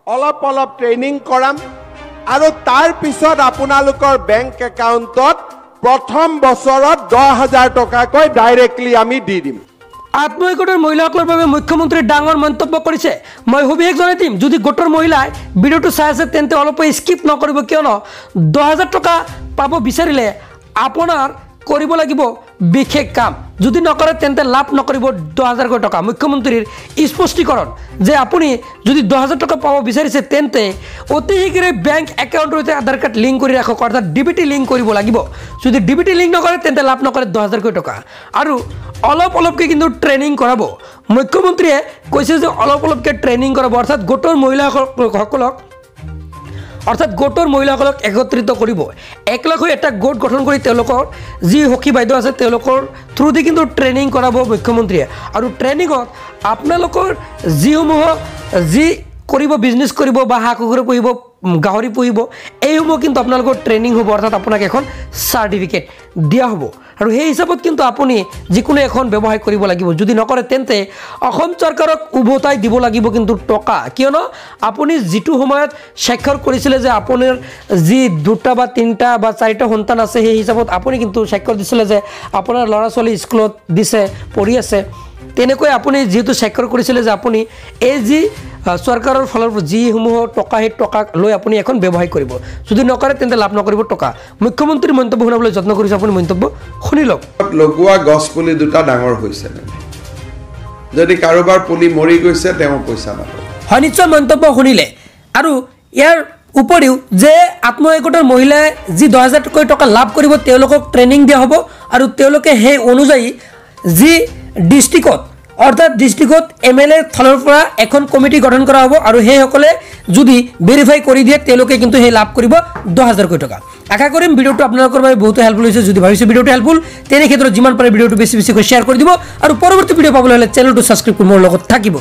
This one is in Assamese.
অলপ অলপ ট্ৰেইনিং কৰাম আৰু তাৰ পিছত আপোনালোকৰ বেংক একাউণ্টত প্ৰথম বছৰত 10,000 টকাকৈ ডাইৰেক্টলি আমি দি দিম। আত্মসহায়ক গোটৰ মহিলাসকলৰ বাবে মুখ্যমন্ত্ৰীয়ে ডাঙৰ মন্তব্য কৰিছে। মই সবিশেষ জনাই দিম, যদি গোটৰ মহিলাই ভিডিঅ'টো চাই আছে তেন্তে অলপ স্কিপ নকৰিব, কিয়নো 10,000 টকা পাব বিচাৰিলে আপোনাৰ কৰিব লাগিব বিশেষ কাম। যদি নকৰে তেন্তে লাভ নকৰিব 10,000 টকা। মুখ্যমন্ত্ৰীৰ স্পষ্টীকৰণ যে আপুনি যদি 10,000 টকা পাব বিচাৰিছে তেন্তে অতি শীঘ্ৰে বেংক একাউণ্টৰ সৈতে আধাৰ কাৰ্ড লিংক কৰি ৰাখক, অৰ্থাৎ ডিবিটি লিংক কৰিব লাগিব। যদি ডিবিটি লিংক নকৰে তেন্তে লাভ নকৰে 10,000 টকা। আৰু অলপ অলপকৈ কিন্তু ট্ৰেইনিং কৰাব। মুখ্যমন্ত্ৰীয়ে কৈছে যে অলপ অলপকৈ ট্ৰেইনিং কৰাব, অৰ্থাৎ গোটৰ মহিলাসকলক একত্ৰিত কৰিব। একলগ হৈ এটা গোট গঠন কৰি তেওঁলোকৰ যি সখী বাইদেউ আছে তেওঁলোকৰ থ্ৰুদি কিন্তু ট্ৰেইনিং কৰাব মুখ্যমন্ত্ৰীয়ে। আৰু ট্ৰেইনিঙত আপোনালোকৰ যিসমূহ যি কৰিব, বিজনেছ কৰিব বা হাঁহ কুকুৰা পুহিব, গাহৰি পুহিব, এইসমূহ কিন্তু আপোনালোকৰ ট্ৰেইনিং হ'ব, অৰ্থাৎ আপোনাক এখন চাৰ্টিফিকেট দিয়া হ'ব। আৰু সেই হিচাপত কিন্তু আপুনি যিকোনো এখন ব্যৱসায় কৰিব লাগিব। যদি নকৰে তেন্তে অসম চৰকাৰক উভতাই দিব লাগিব কিন্তু টকা, কিয়নো আপুনি যিটো সময়ত স্বাক্ষৰ কৰিছিলে যে আপোনাৰ যি 2টা বা 3টা বা 4টা সন্তান আছে, সেই হিচাপত আপুনি কিন্তু স্বাক্ষৰ দিছিলে যে আপোনাৰ ল'ৰা ছোৱালী স্কুলত দিছে, পঢ়ি আছে। তেনেকৈ আপুনি যিহেতু স্বাক্ষৰ কৰিছিলে যে আপুনি এই যি চৰকাৰৰ ফালৰ যিসমূহ টকা, সেই টকা লৈ আপুনি এখন ব্যৱসায় কৰিব। যদি নকৰে তেন্তে লাভ নকৰিব টকা। মুখ্যমন্ত্ৰীৰ মন্তব্য শুনাবলৈ যত্ন কৰিছোঁ, আপুনি মন্তব্য শুনি লওক। লগোৱা গছ পুলি 2টা ডাঙৰ হৈছে, যদি কাৰোবাৰ পুলি মৰি গৈছে তেওঁ পইচা নাপাব। হয়, নিশ্চয় মন্তব্য শুনিলে। আৰু ইয়াৰ উপৰিও যে আত্মসহায়ক গোটৰ মহিলাই যি 10,000 টকা লাভ কৰিব তেওঁলোকক ট্ৰেইনিং দিয়া হ'ব। আৰু তেওঁলোকে সেই অনুযায়ী যি ডিষ্ট্ৰিক্টত, অৰ্থাৎ ডিষ্ট্ৰিক্টত MLA ফালৰ পৰা এখন কমিটি গঠন কৰা হ'ব। আৰু সেইসকলে যদি ভেৰিফাই কৰি দিয়ে তেওঁলোকে কিন্তু সেই লাভ কৰিব 10,000 টকা। আশা কৰিম ভিডিঅ'টো আপোনালোকৰ বাবে বহুতো হেল্পফুল হৈছে। যদি ভাবিছে ভিডিঅ'টো হেল্পফুল, তেনে ক্ষেত্ৰত যিমান পাৰে ভিডিঅ'টো বেছি বেছিকৈ শ্বেয়াৰ কৰি দিব। আৰু পৰৱৰ্তী ভিডিঅ' পাবলৈ হ'লে চেনেলটো ছাবস্ক্ৰাইব কৰি মোৰ লগত থাকিব।